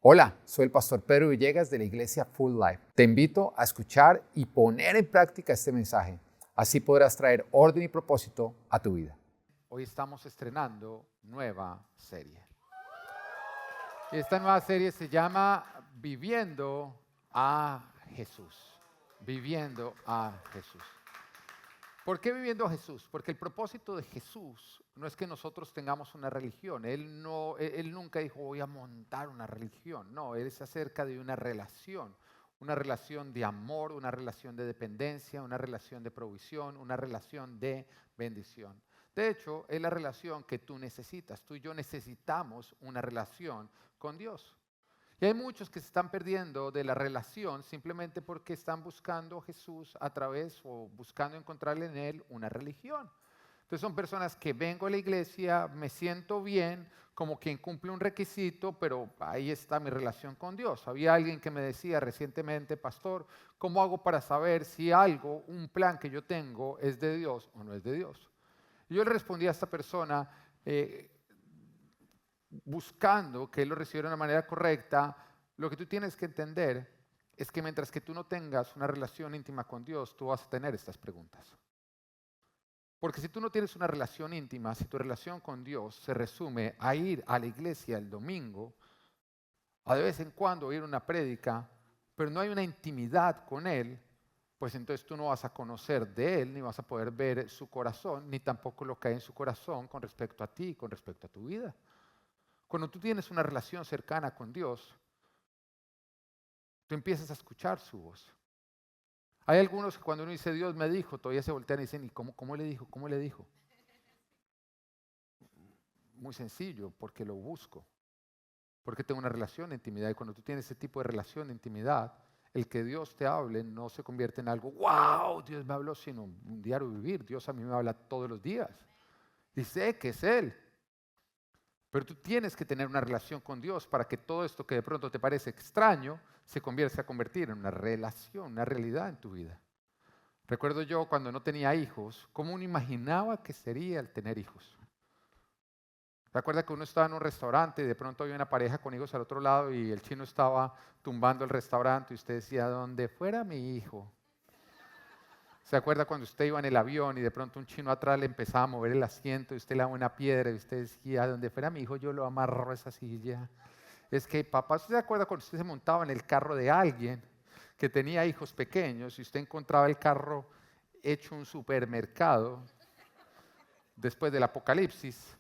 Hola, soy el pastor Pedro Villegas de la iglesia Full Life. Te invito a escuchar y poner en práctica este mensaje. Así podrás traer orden y propósito a tu vida. Hoy estamos estrenando nueva serie. Esta nueva serie se llama Viviendo a Jesús. Viviendo a Jesús. ¿Por qué viviendo a Jesús? Porque el propósito de Jesús no es que nosotros tengamos una religión. Él nunca dijo voy a montar una religión. No, Él es acerca de una relación de amor, una relación de dependencia, una relación de provisión, una relación de bendición. De hecho, es la relación que tú necesitas. Tú y yo necesitamos una relación con Dios. Y hay muchos que se están perdiendo de la relación simplemente porque están buscando a Jesús a través o buscando encontrarle en Él una religión. Entonces son personas que vengo a la iglesia, me siento bien, como quien cumple un requisito, pero ahí está mi relación con Dios. Había alguien que me decía recientemente, pastor, ¿cómo hago para saber si algo, un plan que yo tengo es de Dios o no es de Dios? Y yo le respondí a esta persona, buscando que Él lo recibiera de una manera correcta, lo que tú tienes que entender es que mientras que tú no tengas una relación íntima con Dios, tú vas a tener estas preguntas. Porque si tú no tienes una relación íntima, si tu relación con Dios se resume a ir a la iglesia el domingo, a de vez en cuando oír una prédica, pero no hay una intimidad con Él, pues entonces tú no vas a conocer de Él, ni vas a poder ver su corazón, ni tampoco lo que hay en su corazón con respecto a ti, con respecto a tu vida. Cuando tú tienes una relación cercana con Dios, tú empiezas a escuchar su voz. Hay algunos que cuando uno dice Dios me dijo, todavía se voltean y dicen, ¿y cómo le dijo? ¿Cómo le dijo? Muy sencillo, porque lo busco, porque tengo una relación de intimidad. Y cuando tú tienes ese tipo de relación de intimidad, el que Dios te hable no se convierte en algo, wow, Dios me habló, sino un diario vivir. Dios a mí me habla todos los días. Y sé que es Él. Pero tú tienes que tener una relación con Dios para que todo esto que de pronto te parece extraño se comience a convertir en una relación, una realidad en tu vida. Recuerdo yo cuando no tenía hijos, cómo uno imaginaba que sería el tener hijos. Recuerda que uno estaba en un restaurante y de pronto había una pareja con hijos al otro lado y el chino estaba tumbando el restaurante y usted decía, donde fuera mi hijo. ¿Se acuerda cuando usted iba en el avión y de pronto un chino atrás le empezaba a mover el asiento y usted le daba una piedra y usted decía, donde fuera mi hijo yo lo amarro a esa silla? Es que papá, ¿usted se acuerda cuando usted se montaba en el carro de alguien que tenía hijos pequeños y usted encontraba el carro hecho un supermercado después del apocalipsis?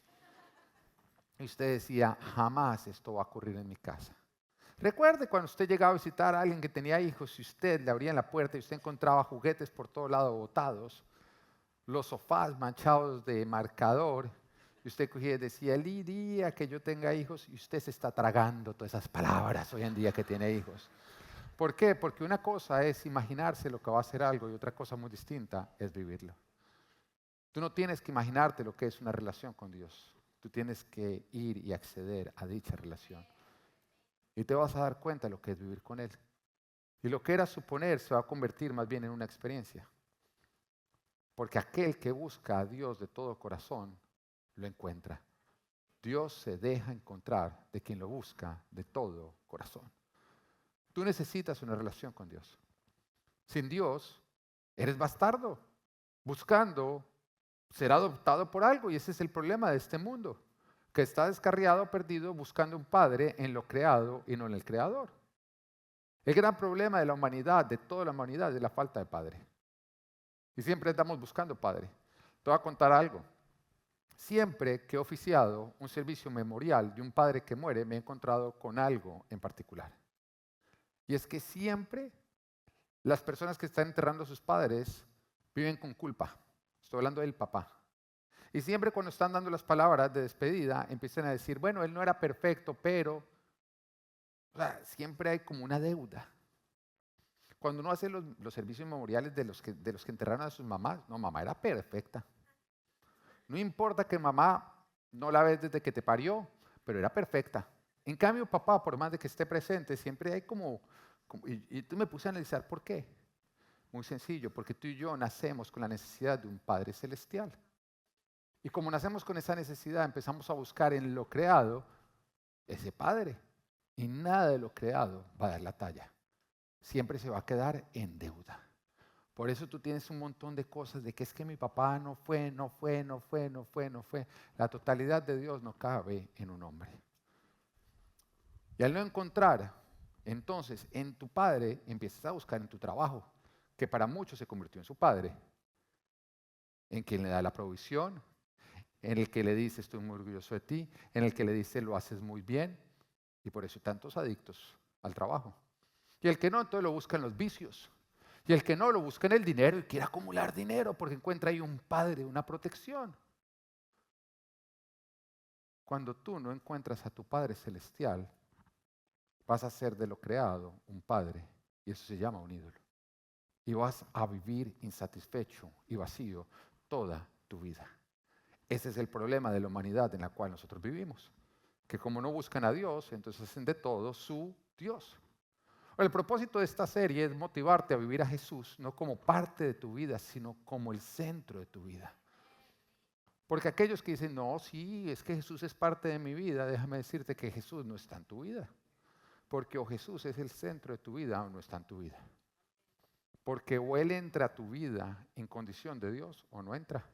Y usted decía, jamás esto va a ocurrir en mi casa. Recuerde cuando usted llegaba a visitar a alguien que tenía hijos y usted le abría la puerta y usted encontraba juguetes por todo lado botados, los sofás manchados de marcador, y usted cogía y decía, el día que yo tenga hijos, y usted se está tragando todas esas palabras hoy en día que tiene hijos. ¿Por qué? Porque una cosa es imaginarse lo que va a ser algo y otra cosa muy distinta es vivirlo. Tú no tienes que imaginarte lo que es una relación con Dios. Tú tienes que ir y acceder a dicha relación. Y te vas a dar cuenta de lo que es vivir con Él. Y lo que era suponer se va a convertir más bien en una experiencia. Porque aquel que busca a Dios de todo corazón, lo encuentra. Dios se deja encontrar de quien lo busca de todo corazón. Tú necesitas una relación con Dios. Sin Dios, eres bastardo, buscando ser adoptado por algo. Y ese es el problema de este mundo, que está descarriado, perdido, buscando un padre en lo creado y no en el creador. El gran problema de la humanidad, de toda la humanidad, es la falta de padre. Y siempre estamos buscando padre. Te voy a contar algo. Siempre que he oficiado un servicio memorial de un padre que muere, me he encontrado con algo en particular. Y es que siempre las personas que están enterrando a sus padres viven con culpa. Estoy hablando del papá. Y siempre cuando están dando las palabras de despedida, empiezan a decir, bueno, él no era perfecto, pero... O sea, siempre hay como una deuda. Cuando uno hace los servicios memoriales de los que enterraron a sus mamás, no, mamá era perfecta. No importa que mamá no la ves desde que te parió, pero era perfecta. En cambio, papá, por más de que esté presente, siempre hay y tú me puse a analizar por qué. Muy sencillo, porque tú y yo nacemos con la necesidad de un Padre Celestial. Y como nacemos con esa necesidad, empezamos a buscar en lo creado ese Padre. Y nada de lo creado va a dar la talla. Siempre se va a quedar en deuda. Por eso tú tienes un montón de cosas de que es que mi papá no fue. La totalidad de Dios no cabe en un hombre. Y al no encontrar, entonces, en tu padre, empiezas a buscar en tu trabajo, que para muchos se convirtió en su padre, en quien le da la provisión, en el que le dice estoy muy orgulloso de ti, en el que le dice lo haces muy bien, y por eso hay tantos adictos al trabajo. Y el que no, entonces lo busca en los vicios. Y el que no, lo busca en el dinero y quiere acumular dinero porque encuentra ahí un padre, una protección. Cuando tú no encuentras a tu Padre Celestial, vas a ser de lo creado un padre, y eso se llama un ídolo. Y vas a vivir insatisfecho y vacío toda tu vida. Ese es el problema de la humanidad en la cual nosotros vivimos. Que como no buscan a Dios, entonces hacen de todo su Dios. El propósito de esta serie es motivarte a vivir a Jesús, no como parte de tu vida, sino como el centro de tu vida. Porque aquellos que dicen, no, sí, es que Jesús es parte de mi vida, déjame decirte que Jesús no está en tu vida. Porque o Jesús es el centro de tu vida o no está en tu vida. Porque o Él entra a tu vida en condición de Dios o no entra.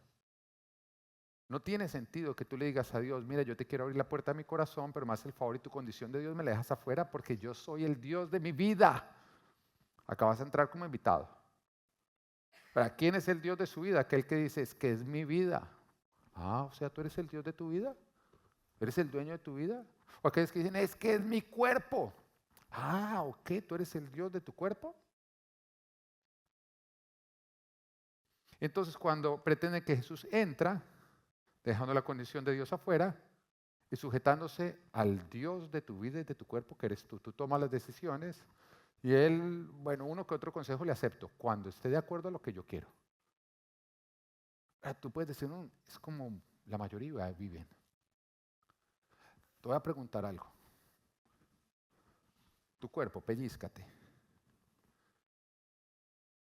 No tiene sentido que tú le digas a Dios, mira, yo te quiero abrir la puerta de mi corazón, pero me haces el favor y tu condición de Dios me la dejas afuera porque yo soy el Dios de mi vida. Acá vas a entrar como invitado. ¿Para quién es el Dios de su vida? Aquel que dice, es que es mi vida. Ah, o sea, tú eres el Dios de tu vida. ¿Eres el dueño de tu vida? O aquellos que dicen, es que es mi cuerpo. Ah, ok, tú eres el Dios de tu cuerpo. Entonces, cuando pretende que Jesús entra, dejando la condición de Dios afuera y sujetándose al Dios de tu vida y de tu cuerpo, que eres tú. Tú tomas las decisiones y Él, bueno, uno que otro consejo le acepto, cuando esté de acuerdo a lo que yo quiero. Tú puedes decir, no, es como la mayoría viven. Te voy a preguntar algo. Tu cuerpo, pellízcate.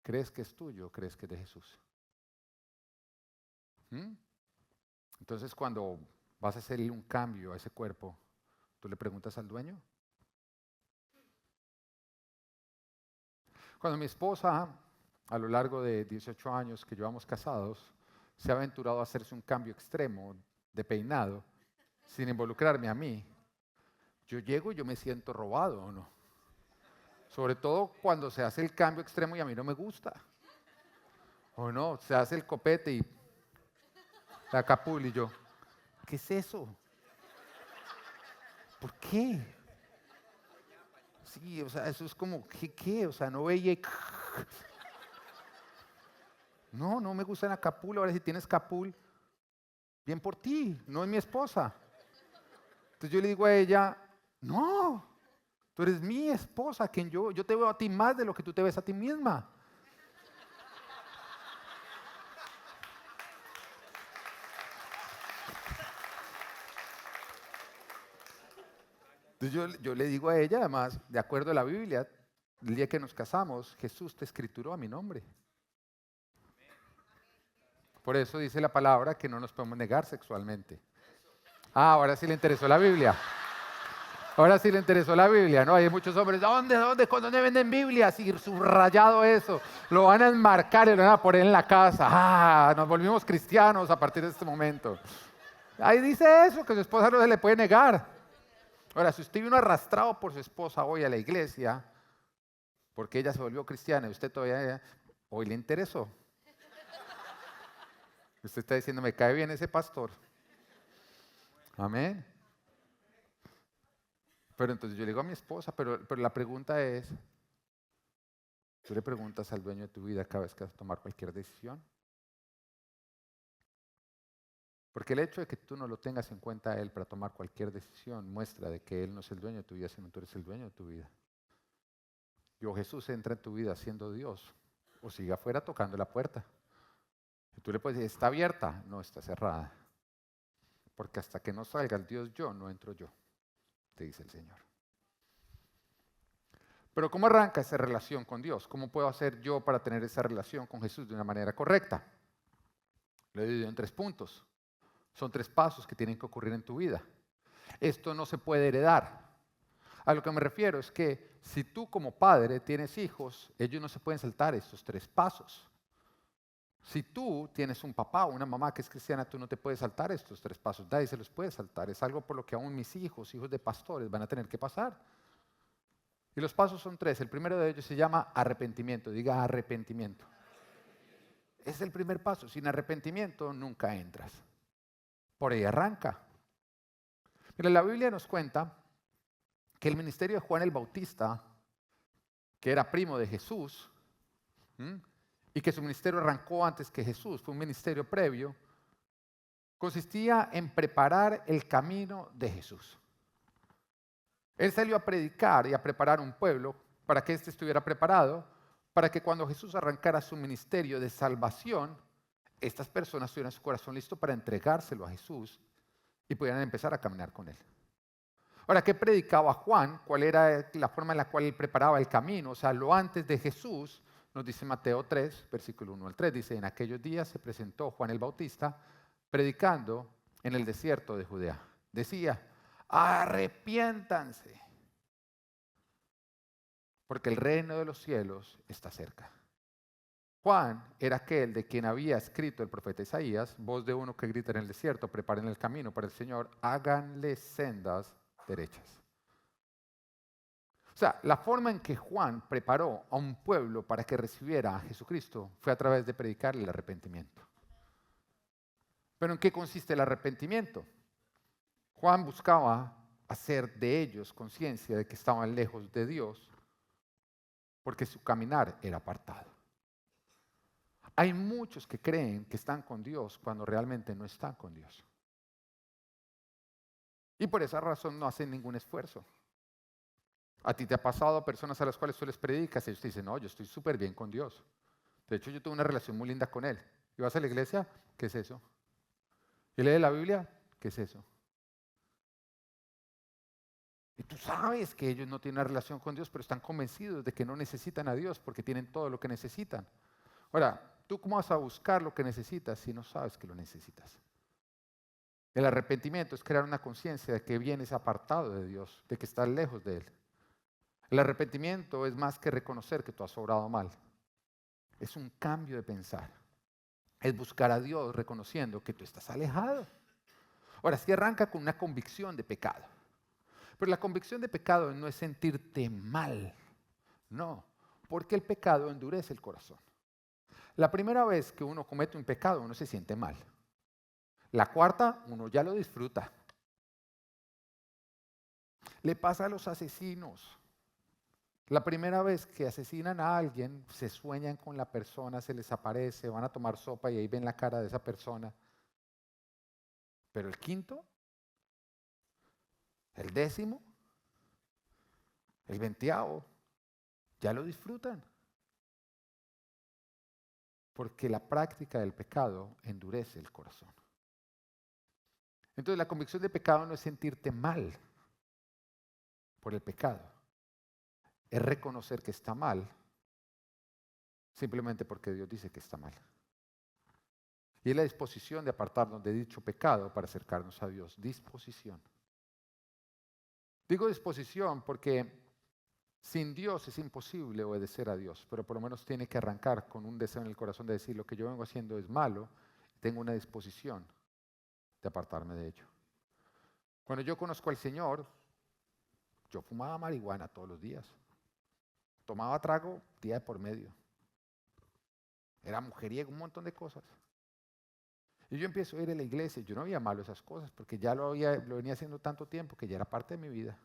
¿Crees que es tuyo o crees que es de Jesús? Entonces, cuando vas a hacerle un cambio a ese cuerpo, ¿tú le preguntas al dueño? Cuando mi esposa, a lo largo de 18 años que llevamos casados, se ha aventurado a hacerse un cambio extremo de peinado, sin involucrarme a mí, yo llego y yo me siento robado, ¿o no? Sobre todo cuando se hace el cambio extremo y a mí no me gusta. ¿O no? Se hace el copete y la capul y yo, ¿qué es eso? ¿Por qué? Sí, o sea, eso es como, ¿qué? O sea, no veía y... No me gusta la capul. Ahora si tienes capul, bien por ti, no es mi esposa. Entonces yo le digo a ella, no, tú eres mi esposa, quien yo te veo a ti más de lo que tú te ves a ti misma. Entonces yo le digo a ella, además, de acuerdo a la Biblia, el día que nos casamos, Jesús te escrituró a mi nombre. Por eso dice la palabra que no nos podemos negar sexualmente. Ah, ahora sí le interesó la Biblia. Ahora sí le interesó la Biblia, ¿no? Hay muchos hombres, ¿Dónde venden Biblias? Y subrayado eso, lo van a enmarcar y lo van a poner en la casa. Ah, nos volvimos cristianos a partir de este momento. Ahí dice eso, que su esposa no se le puede negar. Ahora, si usted vino arrastrado por su esposa hoy a la iglesia, porque ella se volvió cristiana y usted todavía, hoy le interesó. Usted está diciendo, me cae bien ese pastor. Amén. Pero entonces yo le digo a mi esposa, pero la pregunta es, ¿tú le preguntas al dueño de tu vida cada vez que vas a tomar cualquier decisión? Porque el hecho de que tú no lo tengas en cuenta a Él para tomar cualquier decisión muestra de que Él no es el dueño de tu vida, sino tú eres el dueño de tu vida. Y o Jesús entra en tu vida siendo Dios, o sigue afuera tocando la puerta. Y tú le puedes decir, ¿está abierta? No, está cerrada. Porque hasta que no salga el Dios yo, no entro yo, te dice el Señor. Pero ¿cómo arranca esa relación con Dios? ¿Cómo puedo hacer yo para tener esa relación con Jesús de una manera correcta? Lo he dividido en 3 puntos. Son 3 pasos que tienen que ocurrir en tu vida. Esto no se puede heredar. A lo que me refiero es que si tú como padre tienes hijos, ellos no se pueden saltar estos 3 pasos. Si tú tienes un papá o una mamá que es cristiana, tú no te puedes saltar estos 3 pasos. Nadie se los puede saltar. Es algo por lo que aún mis hijos, hijos de pastores, van a tener que pasar. Y los pasos son 3. El primero de ellos se llama arrepentimiento. Diga arrepentimiento. Es el primer paso. Sin arrepentimiento nunca entras. Por ahí arranca. Mira, la Biblia nos cuenta que el ministerio de Juan el Bautista, que era primo de Jesús, y que su ministerio arrancó antes que Jesús, fue un ministerio previo, consistía en preparar el camino de Jesús. Él salió a predicar y a preparar un pueblo para que éste estuviera preparado, para que cuando Jesús arrancara su ministerio de salvación, estas personas tuvieran su corazón listo para entregárselo a Jesús y pudieran empezar a caminar con él. Ahora, ¿qué predicaba Juan? ¿Cuál era la forma en la cual él preparaba el camino? O sea, lo antes de Jesús, nos dice Mateo 3, versículo 1 al 3, dice, en aquellos días se presentó Juan el Bautista predicando en el desierto de Judea. Decía, arrepiéntanse, porque el reino de los cielos está cerca. Juan era aquel de quien había escrito el profeta Isaías, voz de uno que grita en el desierto, preparen el camino para el Señor, háganle sendas derechas. O sea, la forma en que Juan preparó a un pueblo para que recibiera a Jesucristo fue a través de predicarle el arrepentimiento. ¿Pero en qué consiste el arrepentimiento? Juan buscaba hacer de ellos conciencia de que estaban lejos de Dios porque su caminar era apartado. Hay muchos que creen que están con Dios cuando realmente no están con Dios. Y por esa razón no hacen ningún esfuerzo. ¿A ti te ha pasado personas a las cuales tú les predicas y ellos te dicen, no, yo estoy súper bien con Dios? De hecho, yo tengo una relación muy linda con Él. ¿Y vas a la iglesia? ¿Qué es eso? ¿Y lees la Biblia? ¿Qué es eso? Y tú sabes que ellos no tienen una relación con Dios, pero están convencidos de que no necesitan a Dios porque tienen todo lo que necesitan. Ahora, ¿tú cómo vas a buscar lo que necesitas si no sabes que lo necesitas? El arrepentimiento es crear una conciencia de que vienes apartado de Dios, de que estás lejos de Él. El arrepentimiento es más que reconocer que tú has obrado mal. Es un cambio de pensar. Es buscar a Dios reconociendo que tú estás alejado. Ahora, sí arranca con una convicción de pecado. Pero la convicción de pecado no es sentirte mal. No, porque el pecado endurece el corazón. La primera vez que uno comete un pecado, uno se siente mal. La cuarta, uno ya lo disfruta. Le pasa a los asesinos. La primera vez que asesinan a alguien, se sueñan con la persona, se les aparece, van a tomar sopa y ahí ven la cara de esa persona. Pero el quinto, el décimo, el 20º, ya lo disfrutan. Porque la práctica del pecado endurece el corazón. Entonces la convicción de pecado no es sentirte mal por el pecado. Es reconocer que está mal simplemente porque Dios dice que está mal. Y es la disposición de apartarnos de dicho pecado para acercarnos a Dios. Disposición. Digo disposición porque sin Dios es imposible obedecer a Dios, pero por lo menos tiene que arrancar con un deseo en el corazón de decir lo que yo vengo haciendo es malo, tengo una disposición de apartarme de ello. Cuando yo conozco al Señor, yo fumaba marihuana todos los días, tomaba trago día de por medio, era mujeriego, un montón de cosas. Y yo empiezo a ir a la iglesia, yo no veía malo esas cosas, porque ya lo venía haciendo tanto tiempo que ya era parte de mi vida.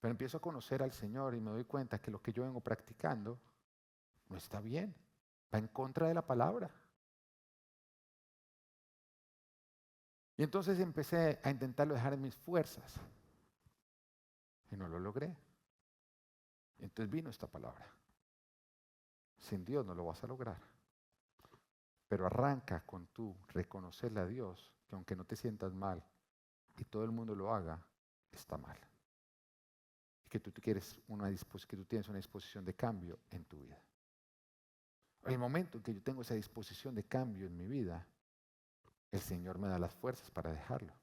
Pero empiezo a conocer al Señor y me doy cuenta que lo que yo vengo practicando no está bien, va en contra de la palabra. Y entonces empecé a intentarlo dejar en mis fuerzas y no lo logré. Y entonces vino esta palabra. Sin Dios no lo vas a lograr. Pero arranca con tú reconocerle a Dios que aunque no te sientas mal y todo el mundo lo haga, está mal. Y que tú tienes una disposición de cambio en tu vida. En el momento en que yo tengo esa disposición de cambio en mi vida, el Señor me da las fuerzas para dejarlo.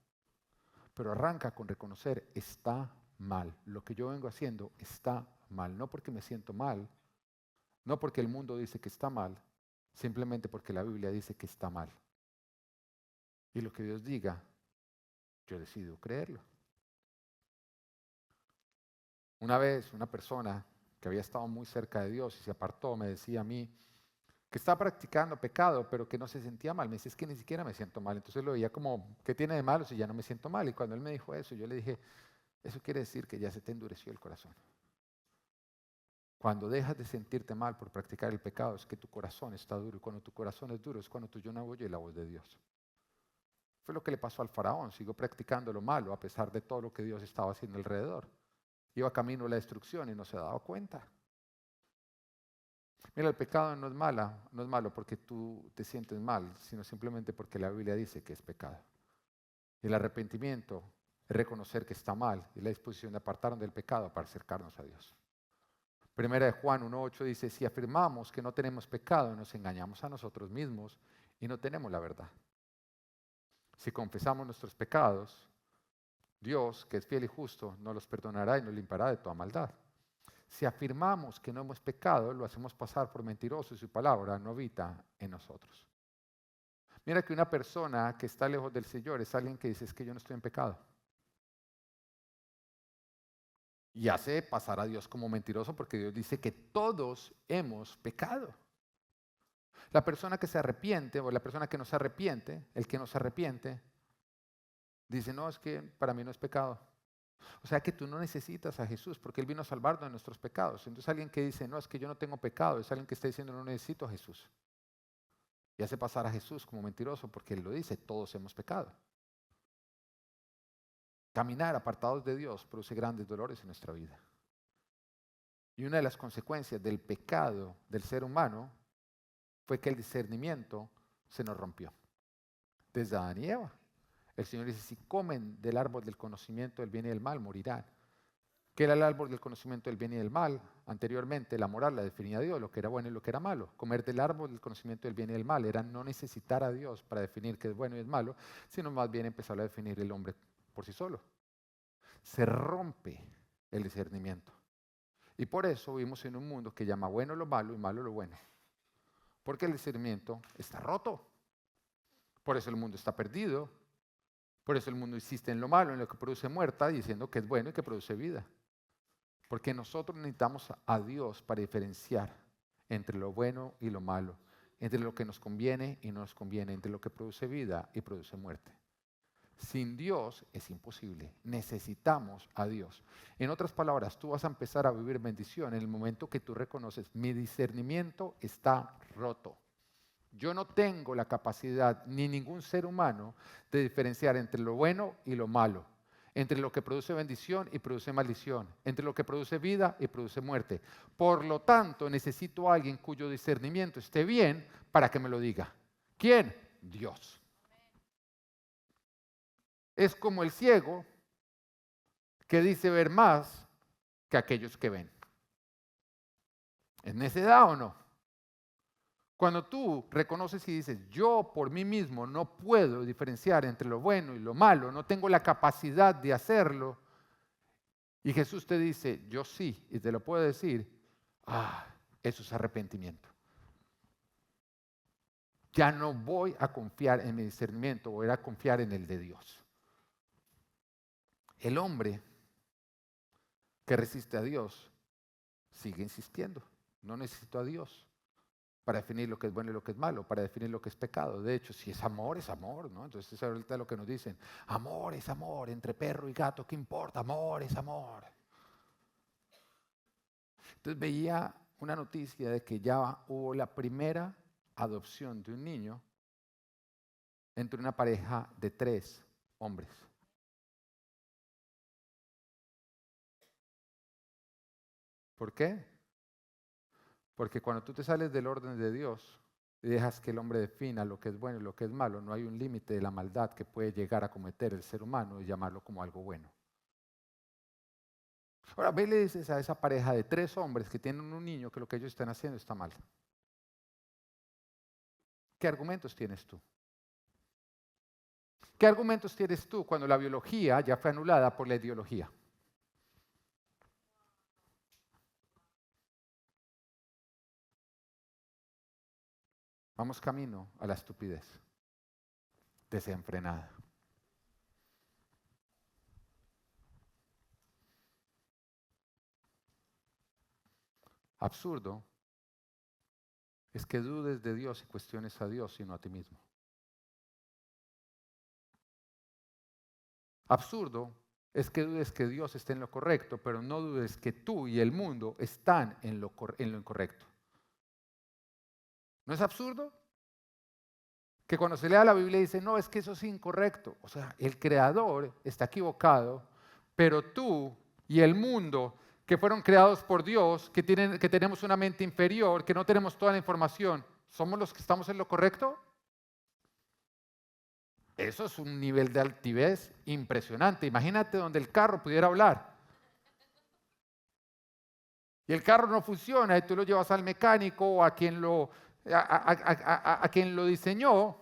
Pero arranca con reconocer, está mal. Lo que yo vengo haciendo está mal. No porque me siento mal, no porque el mundo dice que está mal, simplemente porque la Biblia dice que está mal. Y lo que Dios diga, yo decido creerlo. Una vez una persona que había estado muy cerca de Dios y se apartó me decía a mí que estaba practicando pecado, pero que no se sentía mal. Me dice, es que ni siquiera me siento mal. Entonces lo veía como, ¿qué tiene de malo si ya no me siento mal? Y cuando él me dijo eso, yo le dije, eso quiere decir que ya se te endureció el corazón. Cuando dejas de sentirte mal por practicar el pecado, es que tu corazón está duro. Y cuando tu corazón es duro, es cuando tú yo no oyes la voz de Dios. Fue lo que le pasó al faraón. Siguió practicando lo malo a pesar de todo lo que Dios estaba haciendo alrededor. Iba camino a la destrucción y no se daba cuenta. Mira, el pecado no es malo porque tú te sientes mal, sino simplemente porque la Biblia dice que es pecado. Y el arrepentimiento es reconocer que está mal y la disposición de apartarnos del pecado para acercarnos a Dios. Primera de Juan 1:8 dice, si afirmamos que no tenemos pecado, nos engañamos a nosotros mismos y no tenemos la verdad. Si confesamos nuestros pecados, Dios, que es fiel y justo, nos los perdonará y nos limpiará de toda maldad. Si afirmamos que no hemos pecado, lo hacemos pasar por mentiroso y su palabra no habita en nosotros. Mira que una persona que está lejos del Señor es alguien que dice, es que yo no estoy en pecado. Y hace pasar a Dios como mentiroso porque Dios dice que todos hemos pecado. La persona que se arrepiente o la persona que no se arrepiente, el que no se arrepiente, dice, no, es que para mí no es pecado. O sea que tú no necesitas a Jesús porque Él vino a salvarnos de nuestros pecados. Entonces alguien que dice, no, es que yo no tengo pecado, es alguien que está diciendo, no necesito a Jesús. Y hace pasar a Jesús como mentiroso porque Él lo dice, todos hemos pecado. Caminar apartados de Dios produce grandes dolores en nuestra vida. Y una de las consecuencias del pecado del ser humano fue que el discernimiento se nos rompió. Desde Adán y Eva. El Señor dice, si comen del árbol del conocimiento del bien y del mal, morirán. ¿Qué era el árbol del conocimiento del bien y del mal? Anteriormente la moral la definía Dios, lo que era bueno y lo que era malo. Comer del árbol del conocimiento del bien y del mal era no necesitar a Dios para definir qué es bueno y es malo, sino más bien empezar a definir el hombre por sí solo. Se rompe el discernimiento. Y por eso vivimos en un mundo que llama bueno lo malo y malo lo bueno. Porque el discernimiento está roto. Por eso el mundo está perdido. Por eso el mundo insiste en lo malo, en lo que produce muerte, diciendo que es bueno y que produce vida. Porque nosotros necesitamos a Dios para diferenciar entre lo bueno y lo malo, entre lo que nos conviene y no nos conviene, entre lo que produce vida y produce muerte. Sin Dios es imposible. Necesitamos a Dios. En otras palabras, tú vas a empezar a vivir bendición en el momento que tú reconoces, mi discernimiento está roto. Yo no tengo la capacidad, ni ningún ser humano, de diferenciar entre lo bueno y lo malo, entre lo que produce bendición y produce maldición, entre lo que produce vida y produce muerte. Por lo tanto, necesito a alguien cuyo discernimiento esté bien para que me lo diga. ¿Quién? Dios. Es como el ciego que dice ver más que aquellos que ven. ¿Es necedad o no? Cuando tú reconoces y dices, yo por mí mismo no puedo diferenciar entre lo bueno y lo malo, no tengo la capacidad de hacerlo, y Jesús te dice, yo sí, y te lo puedo decir, eso es arrepentimiento. Ya no voy a confiar en mi discernimiento, voy a confiar en el de Dios. El hombre que resiste a Dios sigue insistiendo, no necesito a Dios para definir lo que es bueno y lo que es malo, para definir lo que es pecado. De hecho, si es amor, ¿no? Entonces es ahorita lo que nos dicen, amor es amor, entre perro y gato, ¿qué importa? Amor es amor. Entonces veía una noticia de que ya hubo la primera adopción de un niño entre una pareja de 3 hombres. ¿Por qué? Porque cuando tú te sales del orden de Dios y dejas que el hombre defina lo que es bueno y lo que es malo, no hay un límite de la maldad que puede llegar a cometer el ser humano y llamarlo como algo bueno. Ahora, ve y le dices a esa pareja de 3 hombres que tienen un niño que lo que ellos están haciendo está mal. ¿Qué argumentos tienes tú? ¿Qué argumentos tienes tú cuando la biología ya fue anulada por la ideología? Vamos camino a la estupidez desenfrenada. Absurdo es que dudes de Dios y cuestiones a Dios y no a ti mismo. Absurdo es que dudes que Dios esté en lo correcto, pero no dudes que tú y el mundo están en lo incorrecto. ¿No es absurdo? Que cuando se lea la Biblia dice, no, es que eso es incorrecto. O sea, el Creador está equivocado, pero tú y el mundo que fueron creados por Dios, que tenemos una mente inferior, que no tenemos toda la información, ¿somos los que estamos en lo correcto? Eso es un nivel de altivez impresionante. Imagínate donde el carro pudiera hablar. Y el carro no funciona y tú lo llevas al mecánico o a quien lo diseñó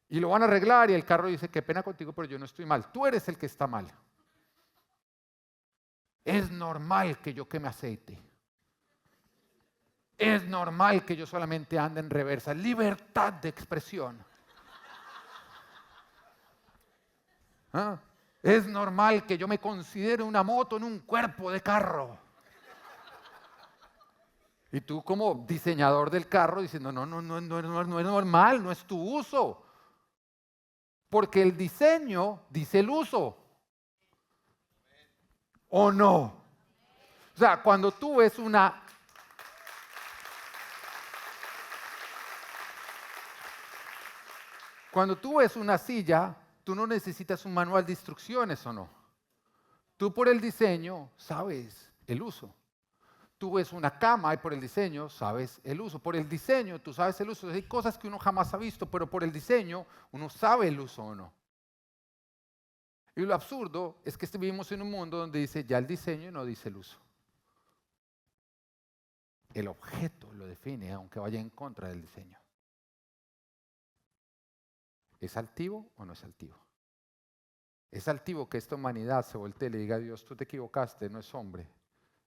y lo van a arreglar y el carro dice, qué pena contigo, pero yo no estoy mal. Tú eres el que está mal. Es normal que yo queme aceite. Es normal que yo solamente ande en reversa. Libertad de expresión. ¿Ah? Es normal que yo me considere una moto en un cuerpo de carro. Y tú como diseñador del carro diciendo, no es normal, no es tu uso. Porque el diseño dice el uso. ¿O no? O sea, cuando tú ves una silla, tú no necesitas un manual de instrucciones, ¿o no? Tú por el diseño sabes el uso. Tú ves una cama y por el diseño sabes el uso. Por el diseño tú sabes el uso. Hay cosas que uno jamás ha visto, pero por el diseño uno sabe el uso o no. Y lo absurdo es que vivimos en un mundo donde dice ya el diseño no dice el uso. El objeto lo define aunque vaya en contra del diseño. ¿Es altivo o no es altivo? Es altivo que esta humanidad se voltee y le diga a Dios, tú te equivocaste, no es hombre,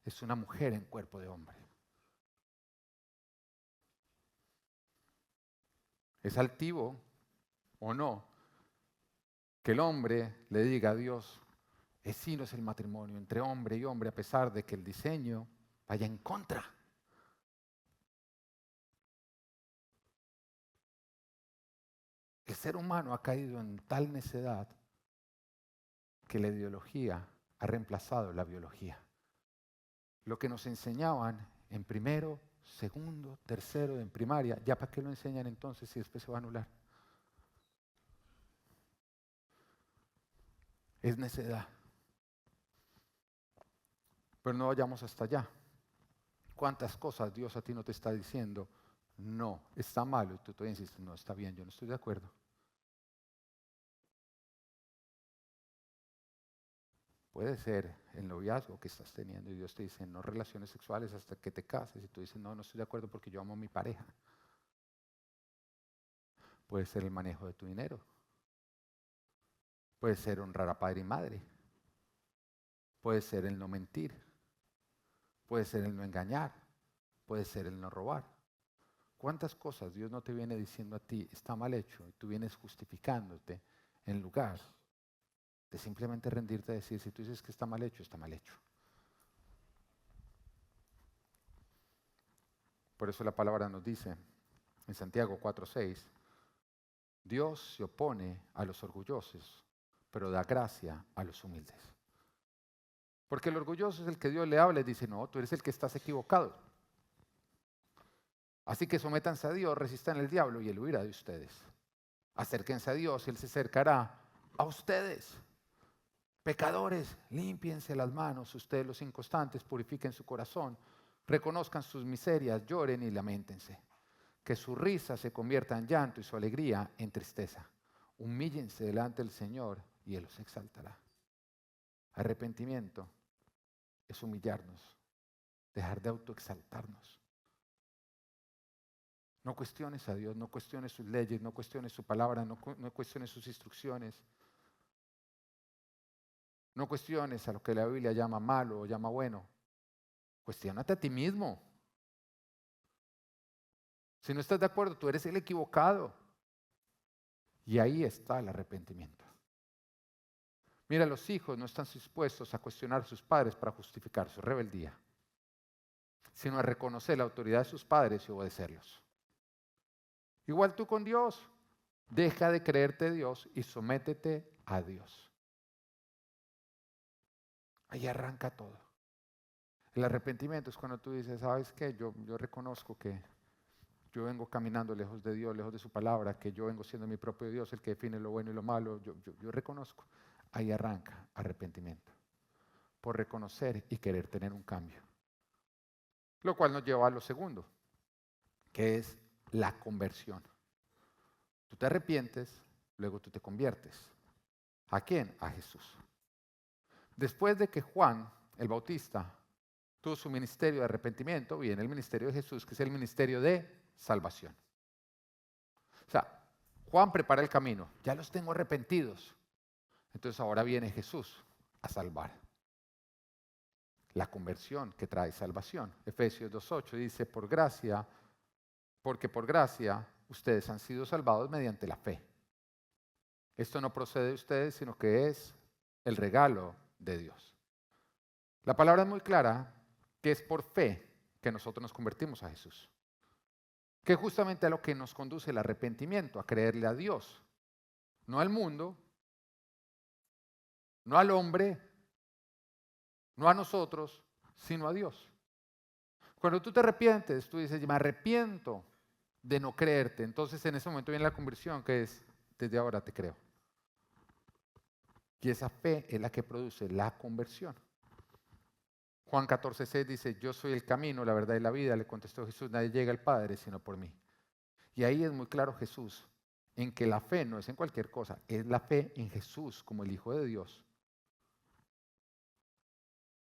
es una mujer en cuerpo de hombre. ¿Es altivo o no que el hombre le diga a Dios, sí no es el matrimonio entre hombre y hombre a pesar de que el diseño vaya en contra? El ser humano ha caído en tal necedad que la ideología ha reemplazado la biología. Lo que nos enseñaban en primero, segundo, tercero, en primaria, ¿ya para qué lo enseñan entonces si después se va a anular? Es necedad. Pero no vayamos hasta allá. ¿Cuántas cosas Dios a ti no te está diciendo? No, está malo. Y tú todavía insistes, no, está bien, yo no estoy de acuerdo. Puede ser el noviazgo que estás teniendo y Dios te dice, no relaciones sexuales hasta que te cases. Y tú dices, no estoy de acuerdo porque yo amo a mi pareja. Puede ser el manejo de tu dinero. Puede ser honrar a padre y madre. Puede ser el no mentir. Puede ser el no engañar. Puede ser el no robar. ¿Cuántas cosas Dios no te viene diciendo a ti está mal hecho y tú vienes justificándote en lugar de simplemente rendirte a decir, si tú dices que está mal hecho, está mal hecho? Por eso la palabra nos dice en Santiago 4:6, Dios se opone a los orgullosos, pero da gracia a los humildes. Porque el orgulloso es el que Dios le habla y dice, no, tú eres el que estás equivocado. Así que sométanse a Dios, resistan al diablo y él huirá de ustedes. Acérquense a Dios y él se acercará a ustedes. Pecadores, límpiense las manos, ustedes los inconstantes, purifiquen su corazón, reconozcan sus miserias, lloren y lamentense. Que su risa se convierta en llanto y su alegría en tristeza. Humíllense delante del Señor y Él los exaltará. Arrepentimiento es humillarnos, dejar de autoexaltarnos. No cuestiones a Dios, no cuestiones sus leyes, no cuestiones su palabra, no cuestiones sus instrucciones. No cuestiones a lo que la Biblia llama malo o llama bueno. Cuestiónate a ti mismo. Si no estás de acuerdo, tú eres el equivocado. Y ahí está el arrepentimiento. Mira, los hijos no están dispuestos a cuestionar a sus padres para justificar su rebeldía, sino a reconocer la autoridad de sus padres y obedecerlos. Igual tú con Dios. Deja de creerte Dios y sométete a Dios. Ahí arranca todo. El arrepentimiento es cuando tú dices, ¿sabes qué? Yo reconozco que yo vengo caminando lejos de Dios, lejos de su palabra, que yo vengo siendo mi propio Dios, el que define lo bueno y lo malo. Yo reconozco. Ahí arranca arrepentimiento. Por reconocer y querer tener un cambio. Lo cual nos lleva a lo segundo, que es la conversión. Tú te arrepientes, luego tú te conviertes. ¿A quién? A Jesús. Después de que Juan, el Bautista, tuvo su ministerio de arrepentimiento, viene el ministerio de Jesús, que es el ministerio de salvación. O sea, Juan prepara el camino, ya los tengo arrepentidos. Entonces ahora viene Jesús a salvar. La conversión que trae salvación. Efesios 2:8 dice, porque por gracia ustedes han sido salvados mediante la fe. Esto no procede de ustedes, sino que es el regalo de Dios. La palabra es muy clara, que es por fe que nosotros nos convertimos a Jesús. Que es justamente a lo que nos conduce el arrepentimiento, a creerle a Dios. No al mundo, no al hombre, no a nosotros, sino a Dios. Cuando tú te arrepientes, tú dices, me arrepiento de no creerte. Entonces en ese momento viene la conversión, que es, desde ahora te creo. Y esa fe es la que produce la conversión. Juan 14:6 dice, yo soy el camino, la verdad y la vida. Le contestó Jesús, nadie llega al Padre sino por mí. Y ahí es muy claro Jesús, en que la fe no es en cualquier cosa, es la fe en Jesús como el Hijo de Dios.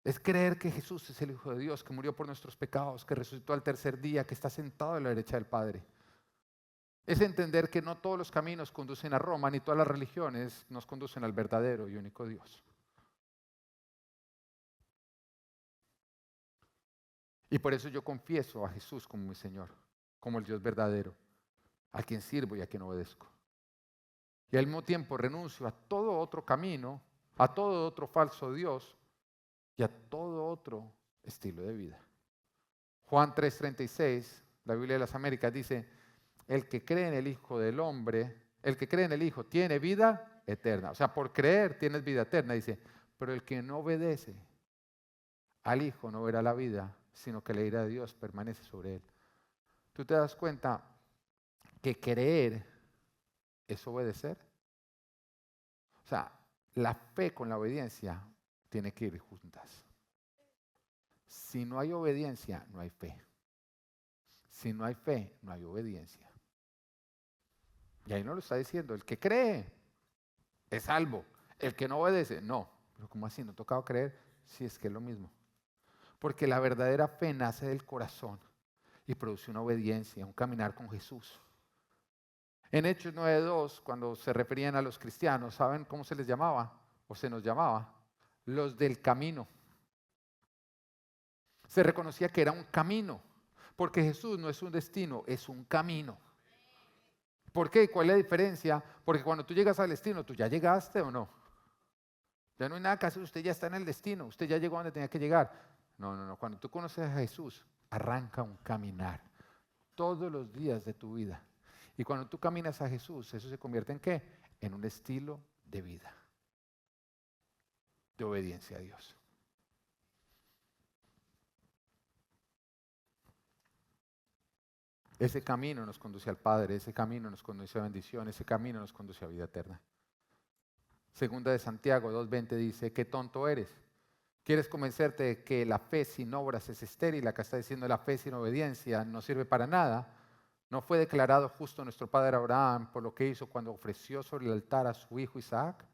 Es creer que Jesús es el Hijo de Dios, que murió por nuestros pecados, que resucitó al tercer día, que está sentado a la derecha del Padre. Es entender que no todos los caminos conducen a Roma, ni todas las religiones nos conducen al verdadero y único Dios. Y por eso yo confieso a Jesús como mi Señor, como el Dios verdadero, a quien sirvo y a quien obedezco. Y al mismo tiempo renuncio a todo otro camino, a todo otro falso Dios y a todo otro estilo de vida. Juan 3:36, la Biblia de las Américas dice, el que cree en el Hijo del Hombre, el que cree en el Hijo tiene vida eterna. O sea, por creer tienes vida eterna, dice, pero el que no obedece al Hijo no verá la vida, sino que la ira de Dios permanece sobre él. ¿Tú te das cuenta que creer es obedecer? O sea, la fe con la obediencia tiene que ir juntas. Si no hay obediencia, no hay fe. Si no hay fe, no hay obediencia. Y ahí no lo está diciendo. El que cree es salvo. El que no obedece, no. Pero ¿cómo así? ¿No ha tocado creer? Sí, es que es lo mismo. Porque la verdadera fe nace del corazón y produce una obediencia, un caminar con Jesús. En Hechos 9:2, cuando se referían a los cristianos, ¿saben cómo se les llamaba? O se nos llamaba. Los del camino. Se reconocía que era un camino. Porque Jesús no es un destino, es un camino. ¿Por qué? ¿Cuál es la diferencia? Porque cuando tú llegas al destino, ¿tú ya llegaste o no? Ya no hay nada que hacer, usted ya está en el destino, usted ya llegó a donde tenía que llegar. No. Cuando tú conoces a Jesús, arranca un caminar todos los días de tu vida. Y cuando tú caminas a Jesús, eso se convierte en ¿qué? En un estilo de vida, de obediencia a Dios. Ese camino nos conduce al Padre, ese camino nos conduce a bendición, ese camino nos conduce a vida eterna. Segunda de Santiago 2:20 dice, qué tonto eres. ¿Quieres convencerte de que la fe sin obras es estéril? Acá está diciendo la fe sin obediencia no sirve para nada. ¿No fue declarado justo nuestro padre Abraham por lo que hizo cuando ofreció sobre el altar a su hijo Isaac?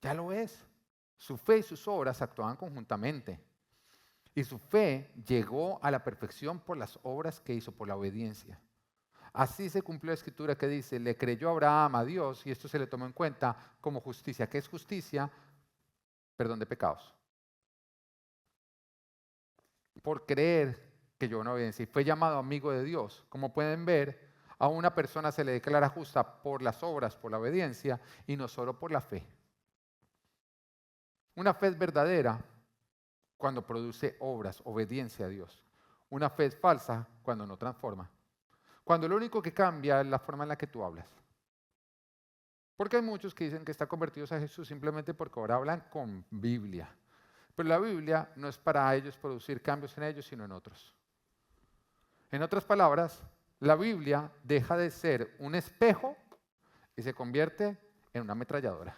Ya lo es. Su fe y sus obras actuaban conjuntamente. Y su fe llegó a la perfección por las obras que hizo, por la obediencia. Así se cumplió la escritura que dice, le creyó Abraham a Dios y esto se le tomó en cuenta como justicia. ¿Qué es justicia? Perdón de pecados. Por creer que llevó una obediencia y fue llamado amigo de Dios. Como pueden ver, a una persona se le declara justa por las obras, por la obediencia y no solo por la fe. Una fe es verdadera cuando produce obras, obediencia a Dios. Una fe es falsa cuando no transforma. Cuando lo único que cambia es la forma en la que tú hablas. Porque hay muchos que dicen que están convertidos a Jesús simplemente porque ahora hablan con Biblia. Pero la Biblia no es para ellos producir cambios en ellos, sino en otros. En otras palabras, la Biblia deja de ser un espejo y se convierte en una ametralladora.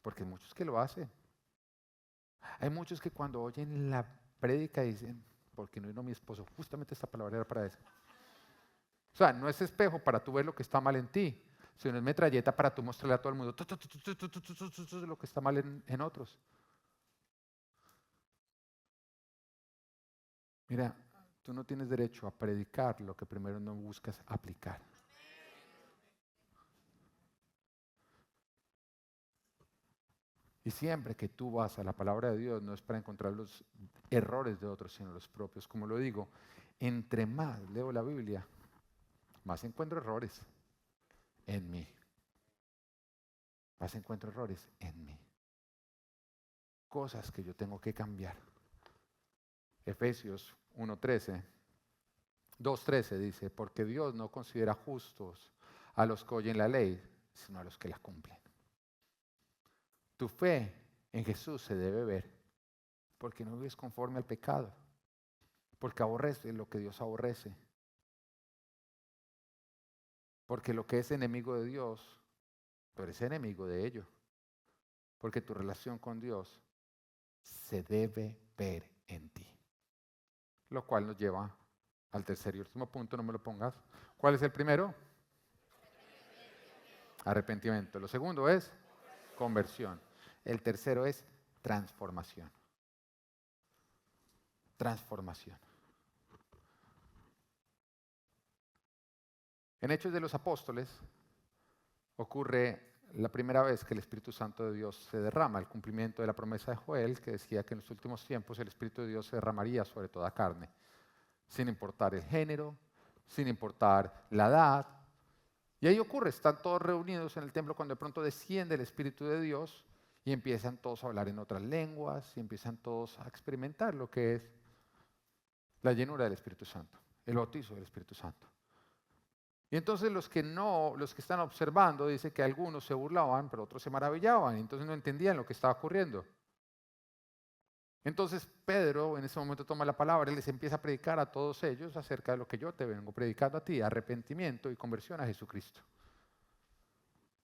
Porque hay muchos que lo hacen. Hay muchos que cuando oyen la prédica dicen, ¿por qué no vino mi esposo? Justamente esta palabra era para eso. O sea, no es espejo para tú ver lo que está mal en ti, sino es metralleta para tú mostrarle a todo el mundo lo que está mal en otros. Mira, tú no tienes derecho a predicar lo que primero no buscas aplicar. Y siempre que tú vas a la palabra de Dios no es para encontrar los errores de otros, sino los propios. Como lo digo, entre más leo la Biblia, más encuentro errores en mí. Más encuentro errores en mí. Cosas que yo tengo que cambiar. Efesios 1:13, 2:13 dice, porque Dios no considera justos a los que oyen la ley, sino a los que la cumplen. Tu fe en Jesús se debe ver, porque no vives conforme al pecado, porque aborreces lo que Dios aborrece, porque lo que es enemigo de Dios, tú eres enemigo de ello, porque tu relación con Dios se debe ver en ti. Lo cual nos lleva al tercer y último punto, no me lo pongas. ¿Cuál es el primero? Arrepentimiento. Lo segundo es conversión. El tercero es transformación. Transformación. En Hechos de los Apóstoles ocurre la primera vez que el Espíritu Santo de Dios se derrama, el cumplimiento de la promesa de Joel, que decía que en los últimos tiempos el Espíritu de Dios se derramaría sobre toda carne, sin importar el género, sin importar la edad. Y ahí ocurre, están todos reunidos en el templo cuando de pronto desciende el Espíritu de Dios y empiezan todos a hablar en otras lenguas y empiezan todos a experimentar lo que es la llenura del Espíritu Santo, el bautizo del Espíritu Santo. Y entonces los que están observando, dice que algunos se burlaban, pero otros se maravillaban, y entonces no entendían lo que estaba ocurriendo. Entonces Pedro en ese momento toma la palabra y les empieza a predicar a todos ellos acerca de lo que yo te vengo predicando a ti, arrepentimiento y conversión a Jesucristo.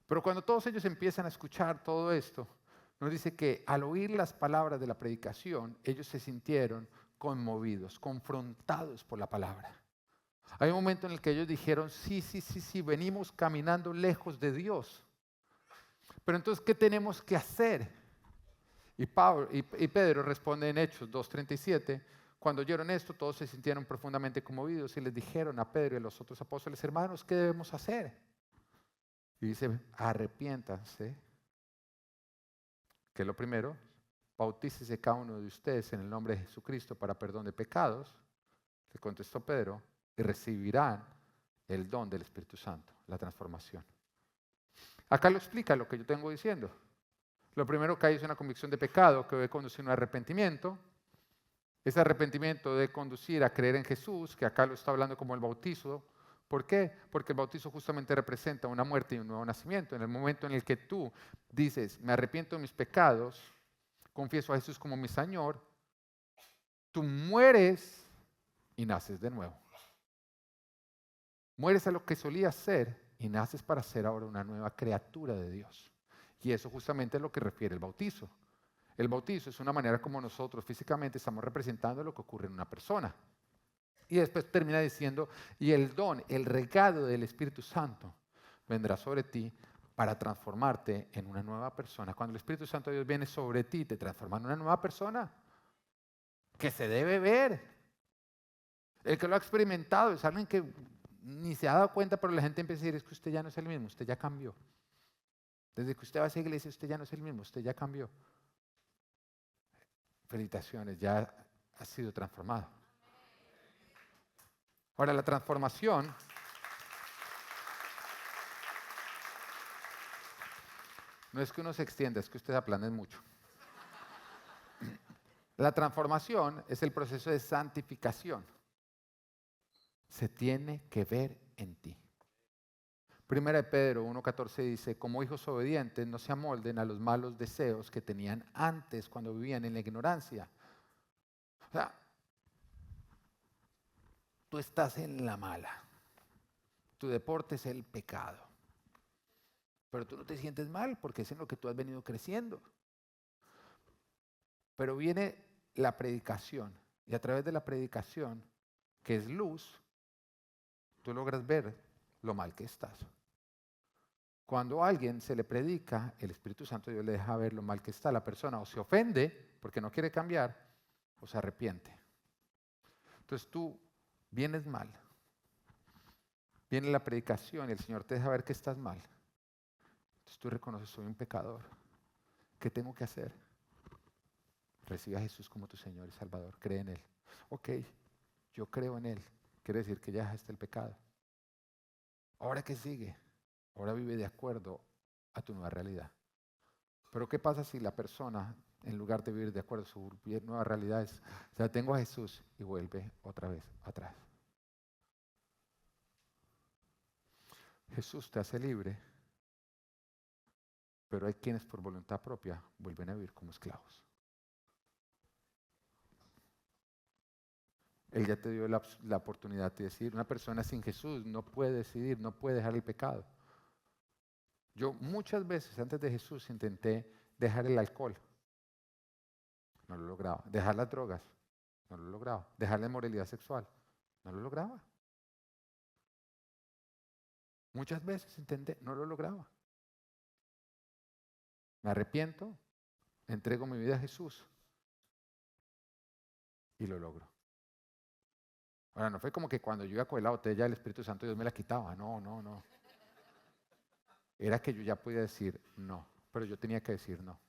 Pero cuando todos ellos empiezan a escuchar todo esto, nos dice que al oír las palabras de la predicación, ellos se sintieron conmovidos, confrontados por la palabra. Hay un momento en el que ellos dijeron, sí, venimos caminando lejos de Dios. Pero entonces, ¿qué tenemos que hacer? Y Pedro responde en Hechos 2:37, cuando oyeron esto, todos se sintieron profundamente conmovidos y les dijeron a Pedro y a los otros apóstoles, hermanos, ¿qué debemos hacer? Y dice, arrepiéntanse, que es lo primero, bautícese cada uno de ustedes en el nombre de Jesucristo para perdón de pecados, le contestó Pedro, y recibirán el don del Espíritu Santo, la transformación. Acá lo explica lo que yo tengo diciendo. Lo primero que hay es una convicción de pecado que debe conducir a un arrepentimiento. Ese arrepentimiento debe conducir a creer en Jesús, que acá lo está hablando como el bautizo. ¿Por qué? Porque el bautizo justamente representa una muerte y un nuevo nacimiento. En el momento en el que tú dices, me arrepiento de mis pecados, confieso a Jesús como mi Señor, tú mueres y naces de nuevo. Mueres a lo que solías ser y naces para ser ahora una nueva criatura de Dios. Y eso justamente es lo que refiere el bautizo. El bautizo es una manera como nosotros físicamente estamos representando lo que ocurre en una persona. Y después termina diciendo, y el don, el regalo del Espíritu Santo vendrá sobre ti para transformarte en una nueva persona. Cuando el Espíritu Santo de Dios viene sobre ti, te transforma en una nueva persona que se debe ver. El que lo ha experimentado es alguien que ni se ha dado cuenta, pero la gente empieza a decir, es que usted ya no es el mismo, usted ya cambió. Desde que usted va a esa iglesia, usted ya no es el mismo, usted ya cambió. Felicitaciones, ya has sido transformado. Ahora, la transformación no es que uno se extienda, es que ustedes aplanen mucho. La transformación es el proceso de santificación. Se tiene que ver en ti. Primera de Pedro 1:14 dice, como hijos obedientes, no se amolden a los malos deseos que tenían antes cuando vivían en la ignorancia. O sea, tú estás en la mala. Tu deporte es el pecado. Pero tú no te sientes mal porque es en lo que tú has venido creciendo. Pero viene la predicación y a través de la predicación, que es luz, tú logras ver lo mal que estás. Cuando a alguien se le predica, el Espíritu Santo de Dios le deja ver lo mal que está. La persona o se ofende porque no quiere cambiar o se arrepiente. Entonces tú vienes mal. Viene la predicación y el Señor te deja ver que estás mal. Entonces tú reconoces, soy un pecador. ¿Qué tengo que hacer? Recibe a Jesús como tu Señor y Salvador. Cree en Él. Ok, yo creo en Él. Quiere decir que ya dejaste el pecado. ¿Ahora qué sigue? Ahora vive de acuerdo a tu nueva realidad. Pero ¿qué pasa si la persona, en lugar de vivir de acuerdo a su nueva realidad, o sea, tengo a Jesús y vuelve otra vez atrás? Jesús te hace libre, pero hay quienes por voluntad propia vuelven a vivir como esclavos. Él ya te dio la oportunidad de decidir. Una persona sin Jesús no puede decidir, no puede dejar el pecado. Yo muchas veces antes de Jesús intenté dejar el alcohol. No lo lograba. Dejar las drogas. No lo lograba. Dejar la inmoralidad sexual. No lo lograba. Muchas veces intenté, no lo lograba. Me arrepiento, entrego mi vida a Jesús y lo logro. Ahora, no fue como que cuando yo iba a coger la botella el Espíritu Santo Dios me la quitaba. No. Era que yo ya podía decir no, pero yo tenía que decir no.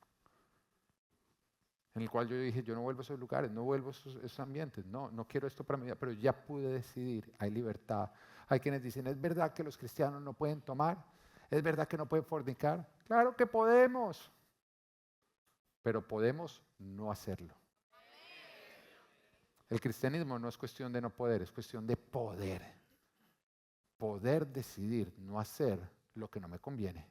En el cual yo dije, yo no vuelvo a esos lugares, no vuelvo a esos ambientes, no quiero esto para mi vida, pero ya pude decidir, hay libertad. Hay quienes dicen, ¿es verdad que los cristianos no pueden tomar? ¿Es verdad que no pueden fornicar? Claro que podemos, pero podemos no hacerlo. El cristianismo no es cuestión de no poder, es cuestión de poder. Poder decidir no hacer lo que no me conviene.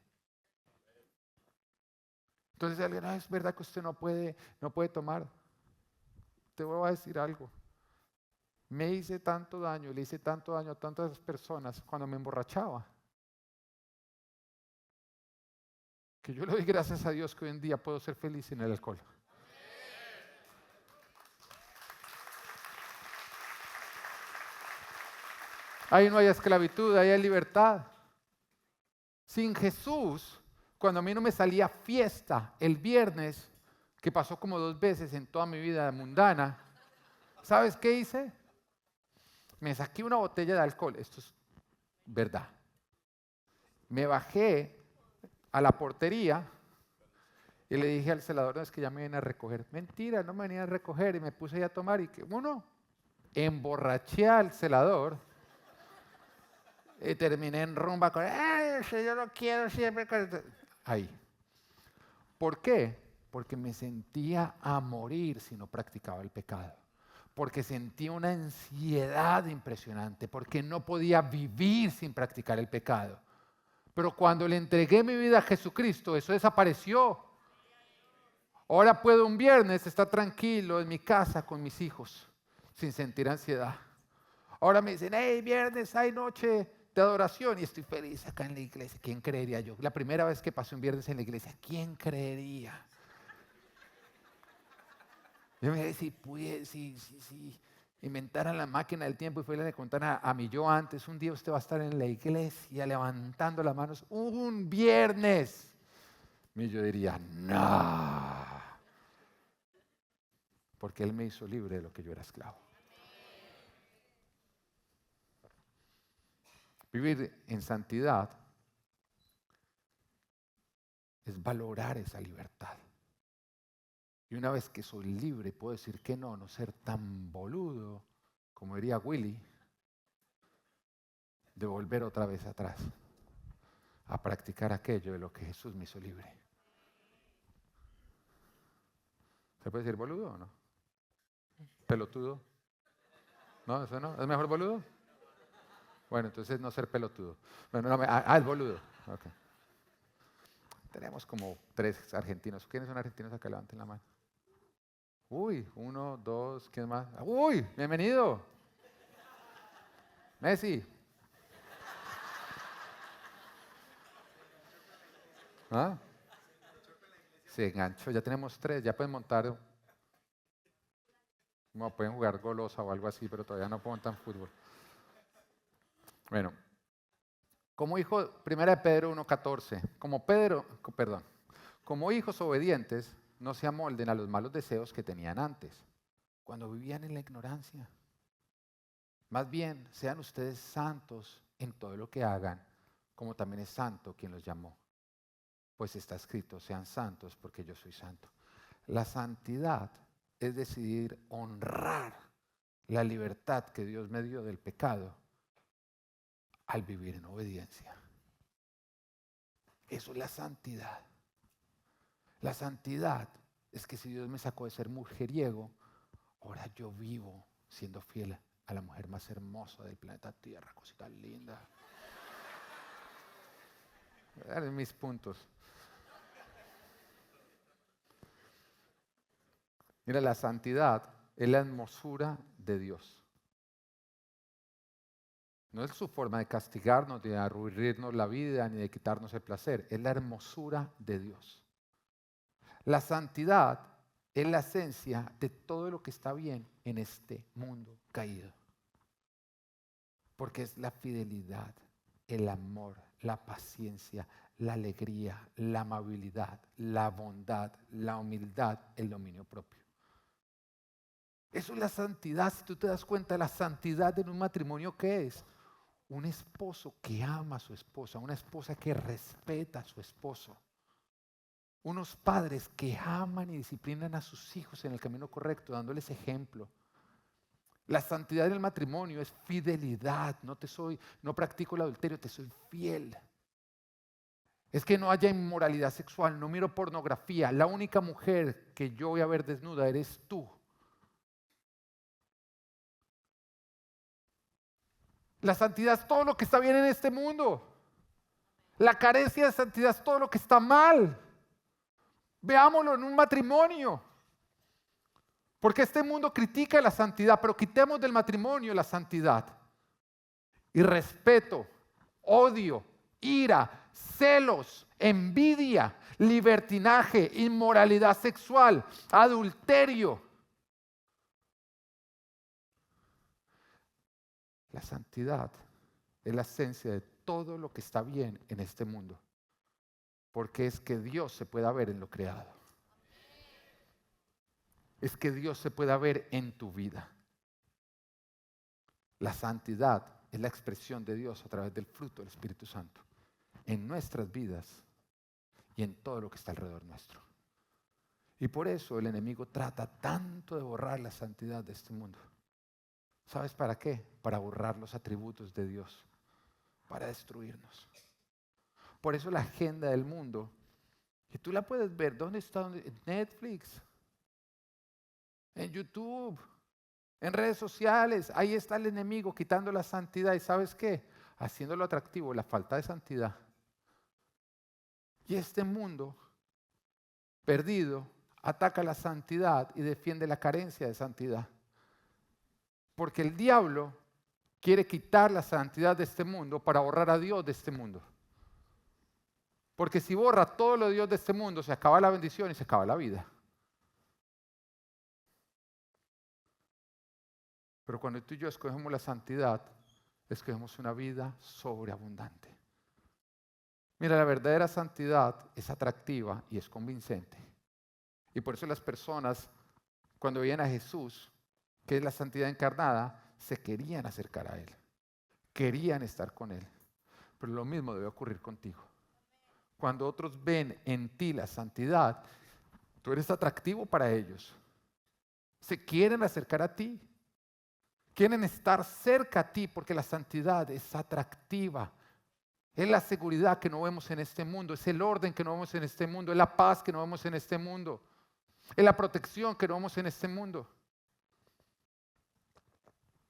Entonces alguien, es verdad que usted no puede tomar. Te voy a decir algo. Me hice tanto daño, le hice tanto daño a tantas personas cuando me emborrachaba, que yo le doy gracias a Dios que hoy en día puedo ser feliz sin el alcohol. Ahí no hay esclavitud, ahí hay libertad. Sin Jesús, cuando a mí no me salía fiesta el viernes, que pasó como 2 veces en toda mi vida mundana, ¿sabes qué hice? Me saqué una botella de alcohol, esto es verdad. Me bajé a la portería y le dije al celador, no, es que ya me vienen a recoger. Mentira, no me venían a recoger y me puse ahí a tomar y que, bueno, emborraché al celador y terminé en rumba con, yo lo quiero siempre. Ahí. ¿Por qué? Porque me sentía a morir si no practicaba el pecado. Porque sentía una ansiedad impresionante, porque no podía vivir sin practicar el pecado. Pero cuando le entregué mi vida a Jesucristo, eso desapareció. Ahora puedo un viernes estar tranquilo en mi casa con mis hijos, sin sentir ansiedad. Ahora me dicen, hey, viernes hay noche de adoración y estoy feliz acá en la iglesia. ¿Quién creería yo? La primera vez que pasé un viernes en la iglesia, ¿quién creería? Yo me dije, si inventaran la máquina del tiempo y fueran a contar a mi yo antes, un día usted va a estar en la iglesia levantando las manos, un viernes. Y yo diría, no. Porque Él me hizo libre de lo que yo era esclavo. Vivir en santidad es valorar esa libertad. Y una vez que soy libre, puedo decir que no, no ser tan boludo, como diría Willy, de volver otra vez atrás a practicar aquello de lo que Jesús me hizo libre. ¿Se puede decir boludo o no? ¿Pelotudo? No, eso no. ¿Es mejor boludo? Bueno, entonces no ser pelotudo. Bueno, no, es boludo. Okay. Tenemos como 3 argentinos. ¿Quiénes son argentinos acá? Levanten la mano. Uy, 1, 2, ¿quién más? Uy, bienvenido. Messi. ¿Ah? Se enganchó, ya tenemos 3, ya pueden montar. No, pueden jugar golosa o algo así, pero todavía no montan fútbol. Bueno, como hijo, 1 de Pedro 1:14, como hijos obedientes, no se amolden a los malos deseos que tenían antes, cuando vivían en la ignorancia. Más bien, sean ustedes santos en todo lo que hagan, como también es santo quien los llamó. Pues está escrito, sean santos porque yo soy santo. La santidad es decidir honrar la libertad que Dios me dio del pecado al vivir en obediencia. Eso es la santidad. La santidad es que si Dios me sacó de ser mujeriego, ahora yo vivo siendo fiel a la mujer más hermosa del planeta Tierra, cosita linda. Eran mis puntos. Mira, la santidad es la hermosura de Dios. No es su forma de castigarnos, de arruinarnos la vida, ni de quitarnos el placer. Es la hermosura de Dios. La santidad es la esencia de todo lo que está bien en este mundo caído. Porque es la fidelidad, el amor, la paciencia, la alegría, la amabilidad, la bondad, la humildad, el dominio propio. Eso es la santidad. Si tú te das cuenta, la santidad en un matrimonio, ¿qué es? Un esposo que ama a su esposa, una esposa que respeta a su esposo. Unos padres que aman y disciplinan a sus hijos en el camino correcto, dándoles ejemplo. La santidad en el matrimonio es fidelidad. No practico el adulterio, te soy fiel. Es que no haya inmoralidad sexual, no miro pornografía. La única mujer que yo voy a ver desnuda eres tú. La santidad es todo lo que está bien en este mundo. La carencia de santidad es todo lo que está mal. Veámoslo en un matrimonio. Porque este mundo critica la santidad, pero quitemos del matrimonio la santidad. Irrespeto, odio, ira, celos, envidia, libertinaje, inmoralidad sexual, adulterio. La santidad es la esencia de todo lo que está bien en este mundo. Porque es que Dios se pueda ver en lo creado. Es que Dios se pueda ver en tu vida. La santidad es la expresión de Dios a través del fruto del Espíritu Santo en nuestras vidas y en todo lo que está alrededor nuestro. Y por eso el enemigo trata tanto de borrar la santidad de este mundo. ¿Sabes para qué? Para borrar los atributos de Dios, para destruirnos. Por eso la agenda del mundo, y tú la puedes ver, ¿dónde está? En Netflix, en YouTube, en redes sociales, ahí está el enemigo quitando la santidad. ¿Y sabes qué? Haciéndolo atractivo, la falta de santidad. Y este mundo perdido ataca la santidad y defiende la carencia de santidad. Porque el diablo quiere quitar la santidad de este mundo para borrar a Dios de este mundo. Porque si borra todo lo de Dios de este mundo, se acaba la bendición y se acaba la vida. Pero cuando tú y yo escogemos la santidad, escogemos una vida sobreabundante. Mira, la verdadera santidad es atractiva y es convincente. Y por eso las personas, cuando veían a Jesús, que es la santidad encarnada, se querían acercar a Él. Querían estar con Él. Pero lo mismo debe ocurrir contigo. Cuando otros ven en ti la santidad, Tú eres atractivo para ellos. Se quieren acercar a ti. Quieren estar cerca a ti porque la santidad es atractiva. Es la seguridad que no vemos en este mundo. Es el orden que no vemos en este mundo. Es la paz que no vemos en este mundo. Es la protección que no vemos en este mundo.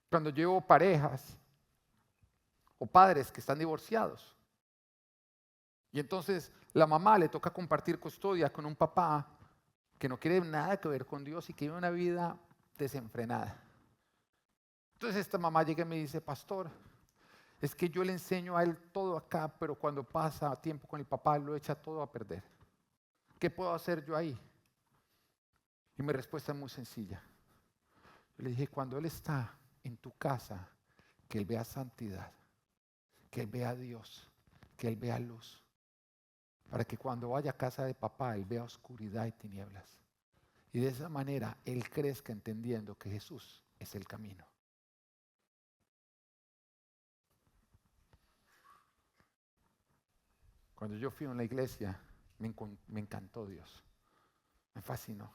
Cuando llevo parejas o padres que están divorciados y entonces la mamá le toca compartir custodia con un papá que no quiere nada que ver con Dios y que vive una vida desenfrenada. Entonces esta mamá llega y me dice, pastor, es que yo le enseño a él todo acá, pero cuando pasa tiempo con el papá lo echa todo a perder. ¿Qué puedo hacer yo ahí? Y mi respuesta es muy sencilla. Yo le dije, cuando él está en tu casa, que él vea santidad, que él vea a Dios, que él vea luz, para que cuando vaya a casa de papá, él vea oscuridad y tinieblas. Y de esa manera, él crezca entendiendo que Jesús es el camino. Cuando yo fui a la iglesia, me encantó Dios. Me fascinó.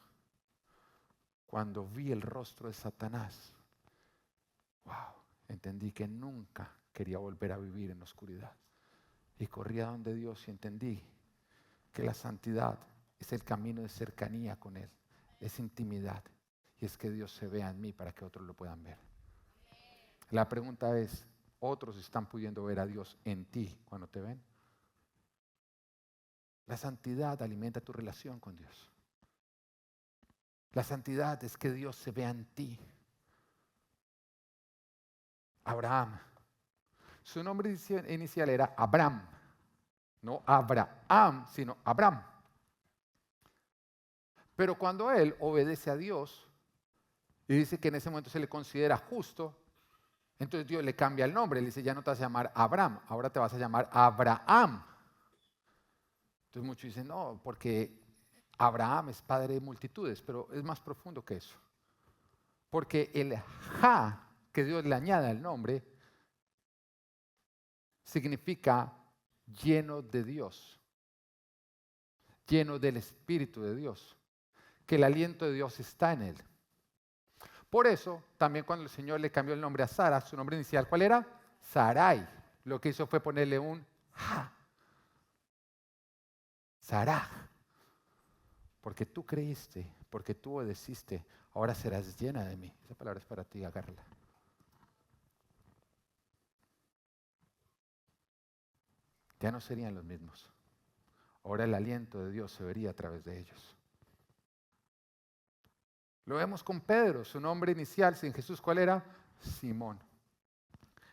Cuando vi el rostro de Satanás, wow, entendí que nunca quería volver a vivir en la oscuridad. Y corrí a donde Dios y entendí que la santidad es el camino de cercanía con Él, es intimidad. Y es que Dios se vea en mí para que otros lo puedan ver. La pregunta es, ¿otros están pudiendo ver a Dios en ti cuando te ven? La santidad alimenta tu relación con Dios. La santidad es que Dios se vea en ti. Abraham, su nombre inicial era Abram, no Abraham, sino Abram. Pero cuando él obedece a Dios y dice que en ese momento se le considera justo, entonces Dios le cambia el nombre, le dice, ya no te vas a llamar Abram, ahora te vas a llamar Abraham. Entonces muchos dicen, no, porque Abraham es padre de multitudes, pero es más profundo que eso. Porque el Ja, que Dios le añade al nombre, significa lleno de Dios, lleno del Espíritu de Dios, que el aliento de Dios está en él. Por eso, también cuando el Señor le cambió el nombre a Sara, su nombre inicial, ¿cuál era? Sarai. Lo que hizo fue ponerle un Ja. Sarah. Porque tú creíste, porque tú obedeciste, ahora serás llena de mí. Esa palabra es para ti, agárrala. Ya no serían los mismos. Ahora el aliento de Dios se vería a través de ellos. Lo vemos con Pedro, su nombre inicial sin Jesús, ¿cuál era? Simón.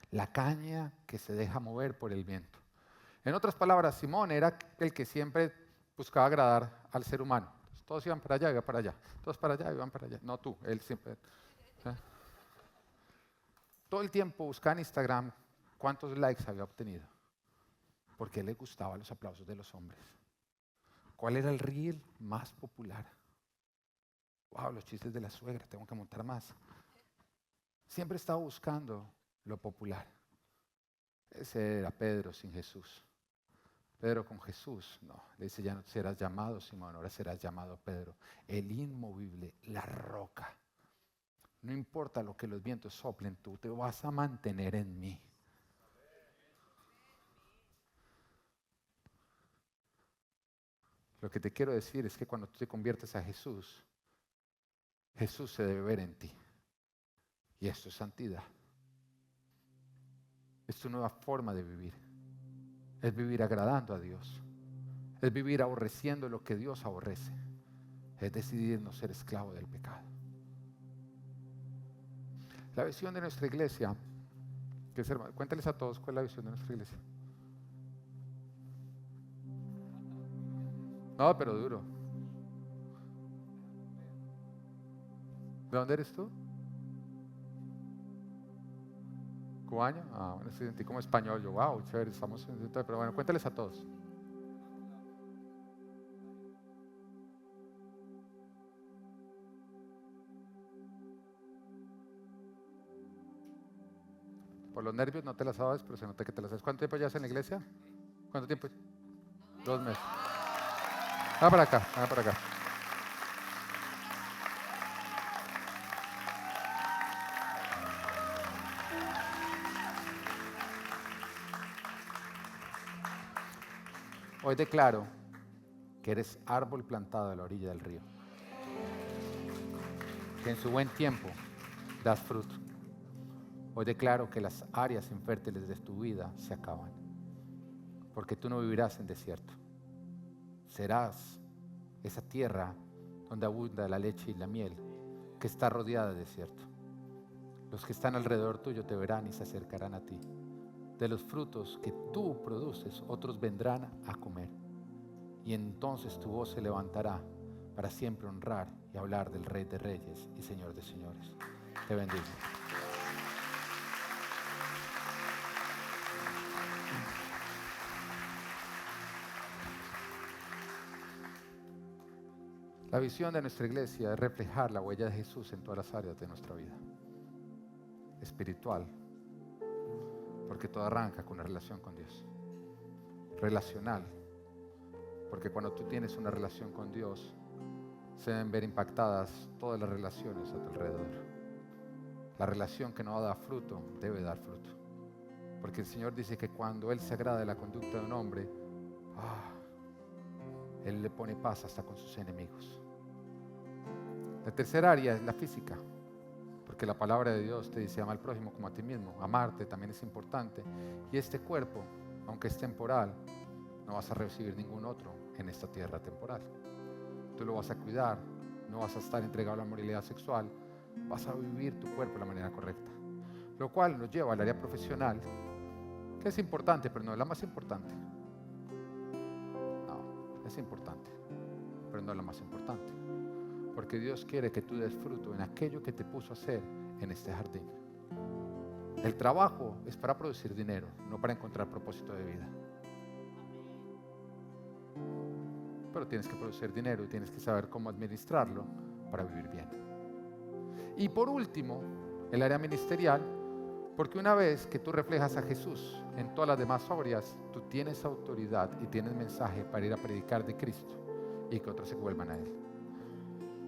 La caña que se deja mover por el viento. En otras palabras, Simón era el que siempre buscaba agradar al ser humano. Todos iban para allá, iban para allá. Todos para allá, iban para allá. No tú, él siempre. ¿Sí? Todo el tiempo buscaba en Instagram cuántos likes había obtenido. Porque le gustaban los aplausos de los hombres. ¿Cuál era el reel más popular? Wow, los chistes de la suegra, tengo que montar más. Siempre estaba buscando lo popular. Ese era Pedro sin Jesús. Pedro con Jesús, no, le dice, ya no serás llamado Simón, ahora serás llamado Pedro, el inmovible, la roca. No importa lo que los vientos soplen, tú te vas a mantener en mí. Lo que te quiero decir es que cuando tú te conviertes a Jesús, Jesús se debe ver en ti. Y esto es santidad. Es tu nueva forma de vivir. Es vivir agradando a Dios. Es vivir aborreciendo lo que Dios aborrece. Es decidir no ser esclavo del pecado. La visión de nuestra iglesia, que es, cuéntales a todos cuál es la visión de nuestra iglesia. No, pero duro. ¿De dónde eres tú? ¿Cubaño? Ah, bueno, sentí como español. Yo, wow, chévere, estamos en... Pero bueno, cuéntales a todos. Por los nervios no te las sabes, pero se nota que te las sabes. ¿Cuánto tiempo llevas en la iglesia? ¿Cuánto tiempo? 2 meses. Ven para acá, ven para acá. Hoy declaro que eres árbol plantado a la orilla del río, que en su buen tiempo das fruto. Hoy declaro que las áreas infértiles de tu vida se acaban, porque tú no vivirás en desierto. Serás esa tierra donde abunda la leche y la miel, que está rodeada de desierto. Los que están alrededor tuyo te verán y se acercarán a ti. De los frutos que tú produces, otros vendrán a comer. Y entonces tu voz se levantará para siempre honrar y hablar del Rey de Reyes y Señor de Señores. Te bendigo. La visión de nuestra iglesia es reflejar la huella de Jesús en todas las áreas de nuestra vida. Espiritual, porque todo arranca con una relación con Dios. Relacional, porque cuando tú tienes una relación con Dios, se deben ver impactadas todas las relaciones a tu alrededor. La relación que no da fruto, debe dar fruto. Porque el Señor dice que cuando Él se agrada de la conducta de un hombre, Él le pone paz hasta con sus enemigos. La tercera área es la física, porque la palabra de Dios te dice ama al prójimo como a ti mismo. Amarte también es importante. Y este cuerpo, aunque es temporal, no vas a recibir ningún otro en esta tierra temporal. Tú lo vas a cuidar, no vas a estar entregado a la moralidad sexual, vas a vivir tu cuerpo de la manera correcta. Lo cual nos lleva al área profesional, que es importante, pero no es la más importante. No, es importante, pero no es la más importante. Porque Dios quiere que tú des fruto en aquello que te puso a hacer en este jardín. El trabajo es para producir dinero, no para encontrar propósito de vida. Pero tienes que producir dinero y tienes que saber cómo administrarlo para vivir bien. Y por último, el área ministerial, porque una vez que tú reflejas a Jesús en todas las demás áreas, tú tienes autoridad y tienes mensaje para ir a predicar de Cristo y que otros se vuelvan a Él.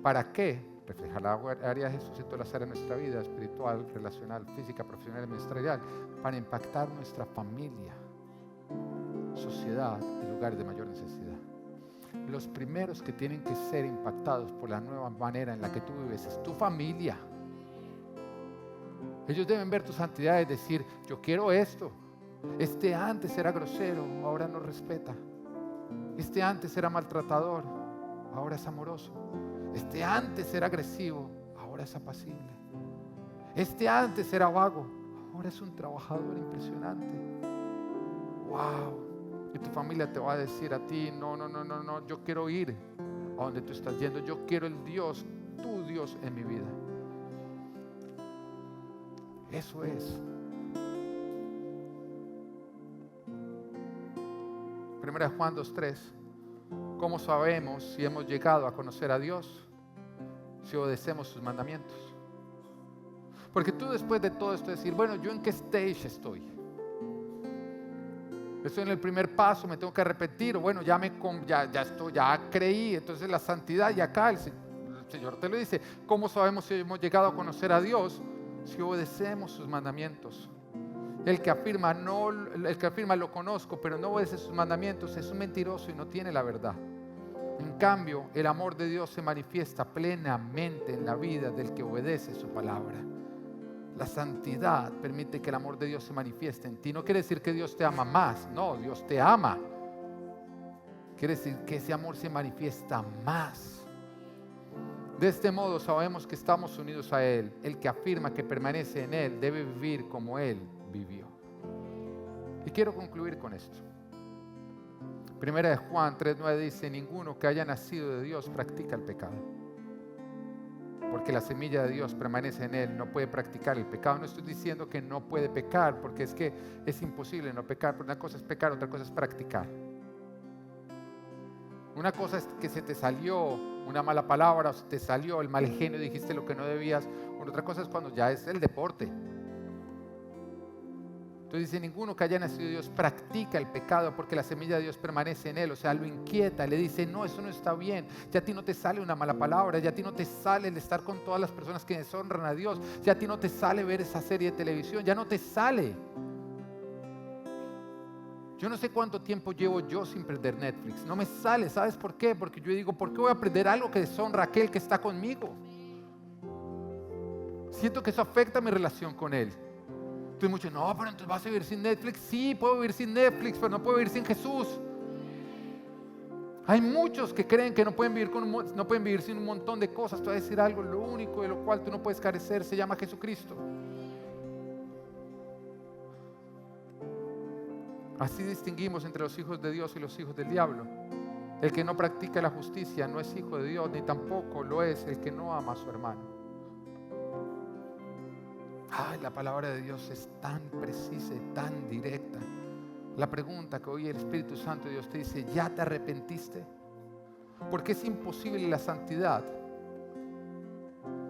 ¿Para qué? Reflejar la área de Jesús en todas las áreas de nuestra vida, espiritual, relacional, física, profesional y ministerial, para impactar nuestra familia, sociedad y lugares de mayor necesidad. Los primeros que tienen que ser impactados por la nueva manera en la que tú vives es tu familia. Ellos deben ver tu santidad y decir, yo quiero esto. Este antes era grosero, ahora nos respeta. Este antes era maltratador, ahora es amoroso. Este antes era agresivo, ahora es apacible. Este antes era vago, ahora es un trabajador impresionante. ¡Wow! Y tu familia te va a decir a ti, no, yo quiero ir a donde tú estás yendo. Yo quiero el Dios, tu Dios en mi vida. Eso es. Primera de Juan 2:3. ¿Cómo sabemos si hemos llegado a conocer a Dios? Si obedecemos sus mandamientos. Porque tú después de todo esto decir, bueno, ¿yo en qué stage estoy? Estoy en el primer paso, me tengo que arrepentir, o bueno, ya creí, entonces la santidad, y acá el Señor te lo dice. ¿Cómo sabemos si hemos llegado a conocer a Dios? Si obedecemos sus mandamientos. El que afirma lo conozco, pero no obedece sus mandamientos, es un mentiroso y no tiene la verdad. En cambio, el amor de Dios se manifiesta plenamente en la vida del que obedece su palabra. La santidad permite que el amor de Dios se manifieste en ti. No quiere decir que Dios te ama más, no, Dios te ama. Quiere decir que ese amor se manifiesta más. De este modo sabemos que estamos unidos a Él. El que afirma que permanece en Él debe vivir como Él vivió. Y quiero concluir con esto. Primera de Juan 3:9 dice, ninguno que haya nacido de Dios practica el pecado. Porque la semilla de Dios permanece en él, no puede practicar el pecado. No estoy diciendo que no puede pecar, porque es que es imposible no pecar. Pero una cosa es pecar, otra cosa es practicar. Una cosa es que se te salió una mala palabra, o se te salió el mal genio, dijiste lo que no debías. Otra cosa es cuando ya es el deporte. Entonces dice, ninguno que haya nacido de Dios practica el pecado porque la semilla de Dios permanece en él. O sea, lo inquieta, le dice, no, eso no está bien. Ya a ti no te sale una mala palabra, ya a ti no te sale el estar con todas las personas que deshonran a Dios, ya a ti no te sale ver esa serie de televisión, ya no te sale. Yo no sé cuánto tiempo llevo yo sin prender Netflix. No me sale, ¿sabes por qué? Porque yo digo, ¿por qué voy a aprender algo que deshonra a aquel que está conmigo? Siento que eso afecta mi relación con Él. Entonces muchos, no, pero entonces vas a vivir sin Netflix. Sí, puedo vivir sin Netflix, pero no puedo vivir sin Jesús. Hay muchos que creen que no pueden vivir sin un montón de cosas. Te voy a decir algo, lo único de lo cual tú no puedes carecer se llama Jesucristo. Así distinguimos entre los hijos de Dios y los hijos del diablo. El que no practica la justicia no es hijo de Dios, ni tampoco lo es el que no ama a su hermano. Ay, la palabra de Dios es tan precisa y tan directa. La pregunta que hoy el Espíritu Santo de Dios te dice, ¿ya te arrepentiste? Porque es imposible la santidad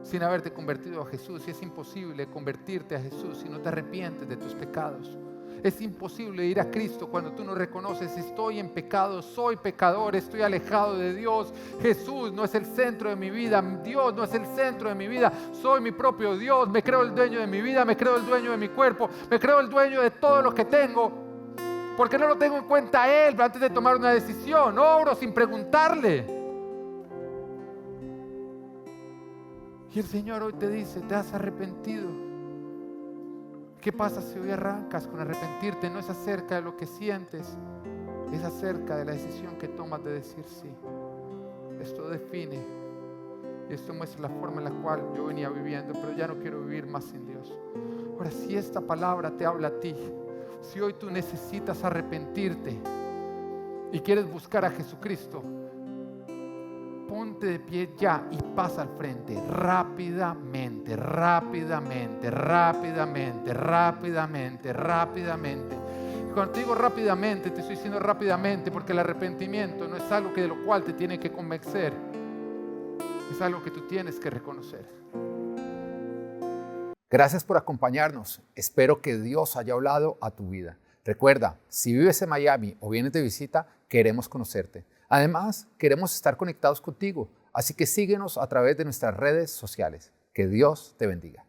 sin haberte convertido a Jesús. Y es imposible convertirte a Jesús si no te arrepientes de tus pecados. Es imposible ir a Cristo cuando tú no reconoces, estoy en pecado, soy pecador, estoy alejado de Dios. Jesús no es el centro de mi vida, Dios no es el centro de mi vida, soy mi propio Dios, me creo el dueño de mi vida, me creo el dueño de mi cuerpo, me creo el dueño de todo lo que tengo, porque no lo tengo en cuenta a Él antes de tomar una decisión, obro sin preguntarle. Y el Señor hoy te dice, ¿te has arrepentido? ¿Qué pasa si hoy arrancas con arrepentirte? No es acerca de lo que sientes, es acerca de la decisión que tomas de decir sí. Esto define, esto muestra la forma en la cual yo venía viviendo, pero ya no quiero vivir más sin Dios. Ahora, si esta palabra te habla a ti, si hoy tú necesitas arrepentirte y quieres buscar a Jesucristo, ponte de pie ya y pasa al frente, rápidamente, rápidamente, rápidamente, rápidamente, rápidamente. Y cuando te digo rápidamente, te estoy diciendo rápidamente porque el arrepentimiento no es algo de lo cual te tiene que convencer, es algo que tú tienes que reconocer. Gracias por acompañarnos. Espero que Dios haya hablado a tu vida. Recuerda, si vives en Miami o vienes de visita, queremos conocerte. Además, queremos estar conectados contigo, así que síguenos a través de nuestras redes sociales. Que Dios te bendiga.